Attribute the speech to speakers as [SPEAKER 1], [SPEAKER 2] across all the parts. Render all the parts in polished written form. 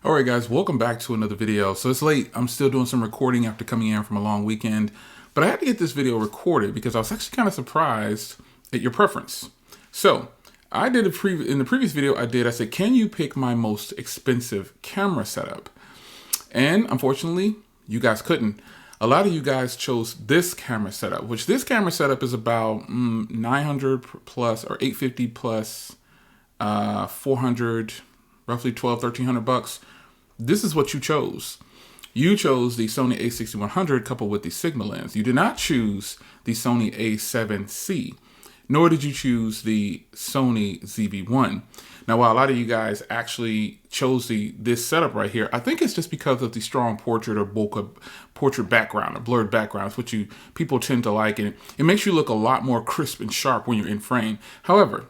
[SPEAKER 1] All right, guys, welcome back to another video. So it's late. I'm still doing some recording after coming in from a long weekend, but I had to get this video recorded because I was actually kind of surprised at your preference. So I did in the previous video I said, can you pick my most expensive camera setup? And unfortunately, you guys couldn't. A lot of you guys chose this camera setup, which this camera setup is about 900 plus or 850 plus 400, roughly 1300 bucks. This is what you chose. You chose the Sony A6100 coupled with the Sigma lens. You did not choose the Sony A7c, nor did you choose the Sony ZV-1. Now, while a lot of you guys actually chose this setup right here, I think it's just because of the strong portrait or bokeh portrait background or blurred backgrounds, which people tend to like, and it makes you look a lot more crisp and sharp when you're in frame. However,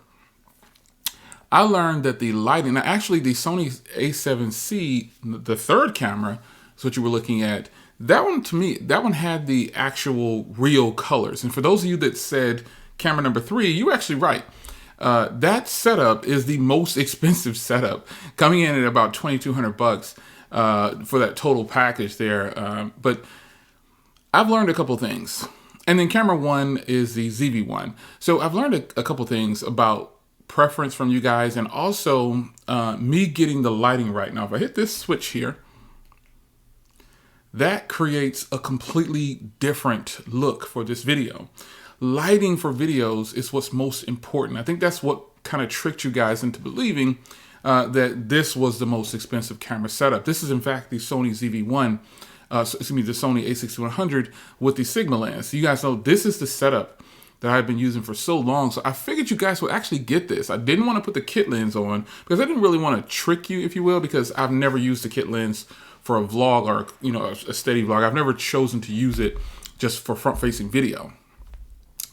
[SPEAKER 1] I learned that the lighting, now actually the Sony A7c, the third camera, is what you were looking at. That one, to me, that one had the actual real colors. And for those of you that said camera number 3, you were actually right. That setup is the most expensive setup, coming in at about 2,200 bucks for that total package there. But I've learned a couple things. And then camera 1 is the ZV-1. So I've learned a couple things about preference from you guys, and also me getting the lighting right. Now, if I hit this switch here, that creates a completely different look for this video. Lighting for videos is what's most important. I think that's what kind of tricked you guys into believing that this was the most expensive camera setup. This is in fact the Sony ZV-1, the Sony A6100 with the Sigma lens. So you guys know this is the setup that I've been using for so long. So I figured you guys would actually get this. I didn't want to put the kit lens on because I didn't really want to trick you, if you will, because I've never used the kit lens for a vlog or, you know, a steady vlog. I've never chosen to use it just for front-facing video.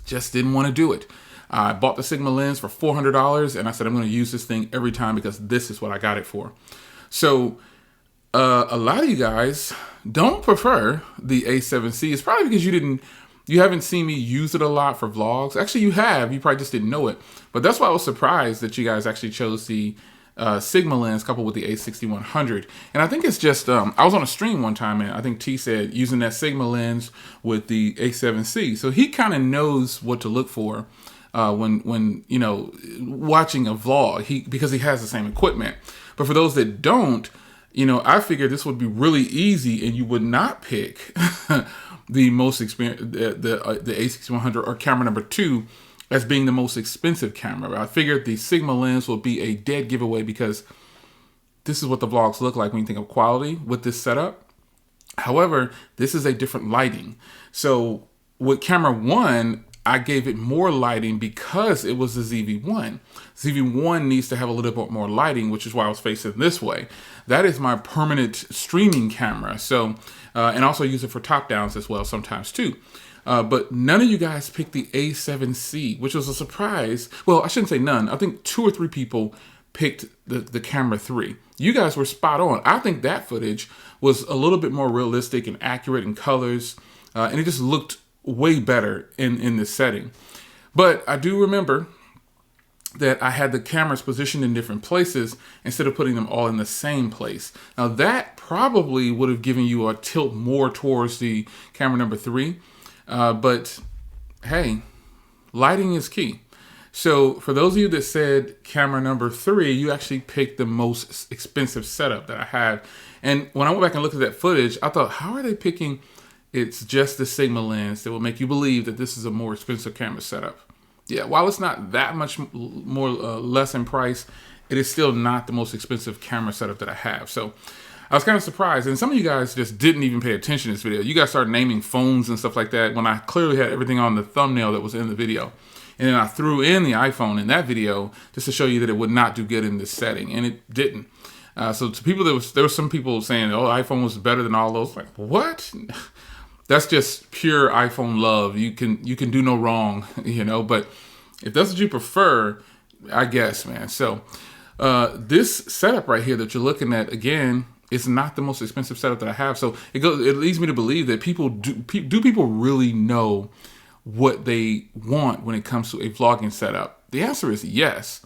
[SPEAKER 1] Just didn't want to do it. I bought the Sigma lens for $400 and I said I'm going to use this thing every time because this is what I got it for. So a lot of you guys don't prefer the A7C. It's probably because you haven't seen me use it a lot for vlogs. Actually, you have. You probably just didn't know it. But that's why I was surprised that you guys actually chose the Sigma lens coupled with the A6100. And I think it's just, I was on a stream one time and I think T said using that Sigma lens with the A7C. So he kind of knows what to look for when you know, watching a vlog, because he has the same equipment. But for those that don't, you know, I figured this would be really easy and you would not pick the most expensive, the A6100 or camera number 2 as being the most expensive camera. I figured the Sigma lens will be a dead giveaway because this is what the vlogs look like when you think of quality with this setup. However, this is a different lighting. So with camera 1, I gave it more lighting because it was the ZV-1. ZV-1 needs to have a little bit more lighting, which is why I was facing this way. That is my permanent streaming camera. So, and also use it for top downs as well sometimes too. But none of you guys picked the A7C, which was a surprise. Well, I shouldn't say none. I think 2 or 3 people picked the camera 3. You guys were spot on. I think that footage was a little bit more realistic and accurate in colors. And it just looked way better in this setting. But I do remember that I had the cameras positioned in different places instead of putting them all in the same place. Now that probably would have given you a tilt more towards the camera number 3. But hey, lighting is key. So for those of you that said camera number 3, you actually picked the most expensive setup that I had. And when I went back and looked at that footage, I thought, how are they picking it's just the Sigma lens that will make you believe that this is a more expensive camera setup? Yeah, while it's not that much more less in price, it is still not the most expensive camera setup that I have. So I was kind of surprised. And some of you guys just didn't even pay attention to this video. You guys started naming phones and stuff like that when I clearly had everything on the thumbnail that was in the video. And then I threw in the iPhone in that video just to show you that it would not do good in this setting. And it didn't. So to people, there were some people saying, oh, iPhone was better than all those. Like, what? That's just pure iPhone love. You can do no wrong, you know. But if that's what you prefer, I guess, man. So this setup right here that you're looking at, again, is not the most expensive setup that I have. So it leads me to believe that people people really know what they want when it comes to a vlogging setup? The answer is yes.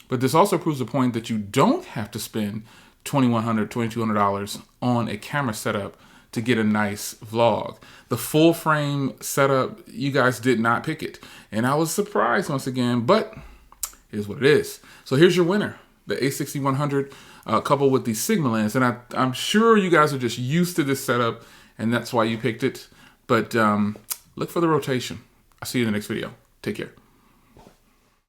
[SPEAKER 1] But this also proves the point that you don't have to spend $2,100, $2,200 on a camera setup to get a nice vlog. The full frame setup, you guys did not pick it. And I was surprised once again, but it is what it is. So here's your winner, the A6100 coupled with the Sigma lens. And I'm sure you guys are just used to this setup and that's why you picked it. But look for the rotation. I'll see you in the next video. Take care.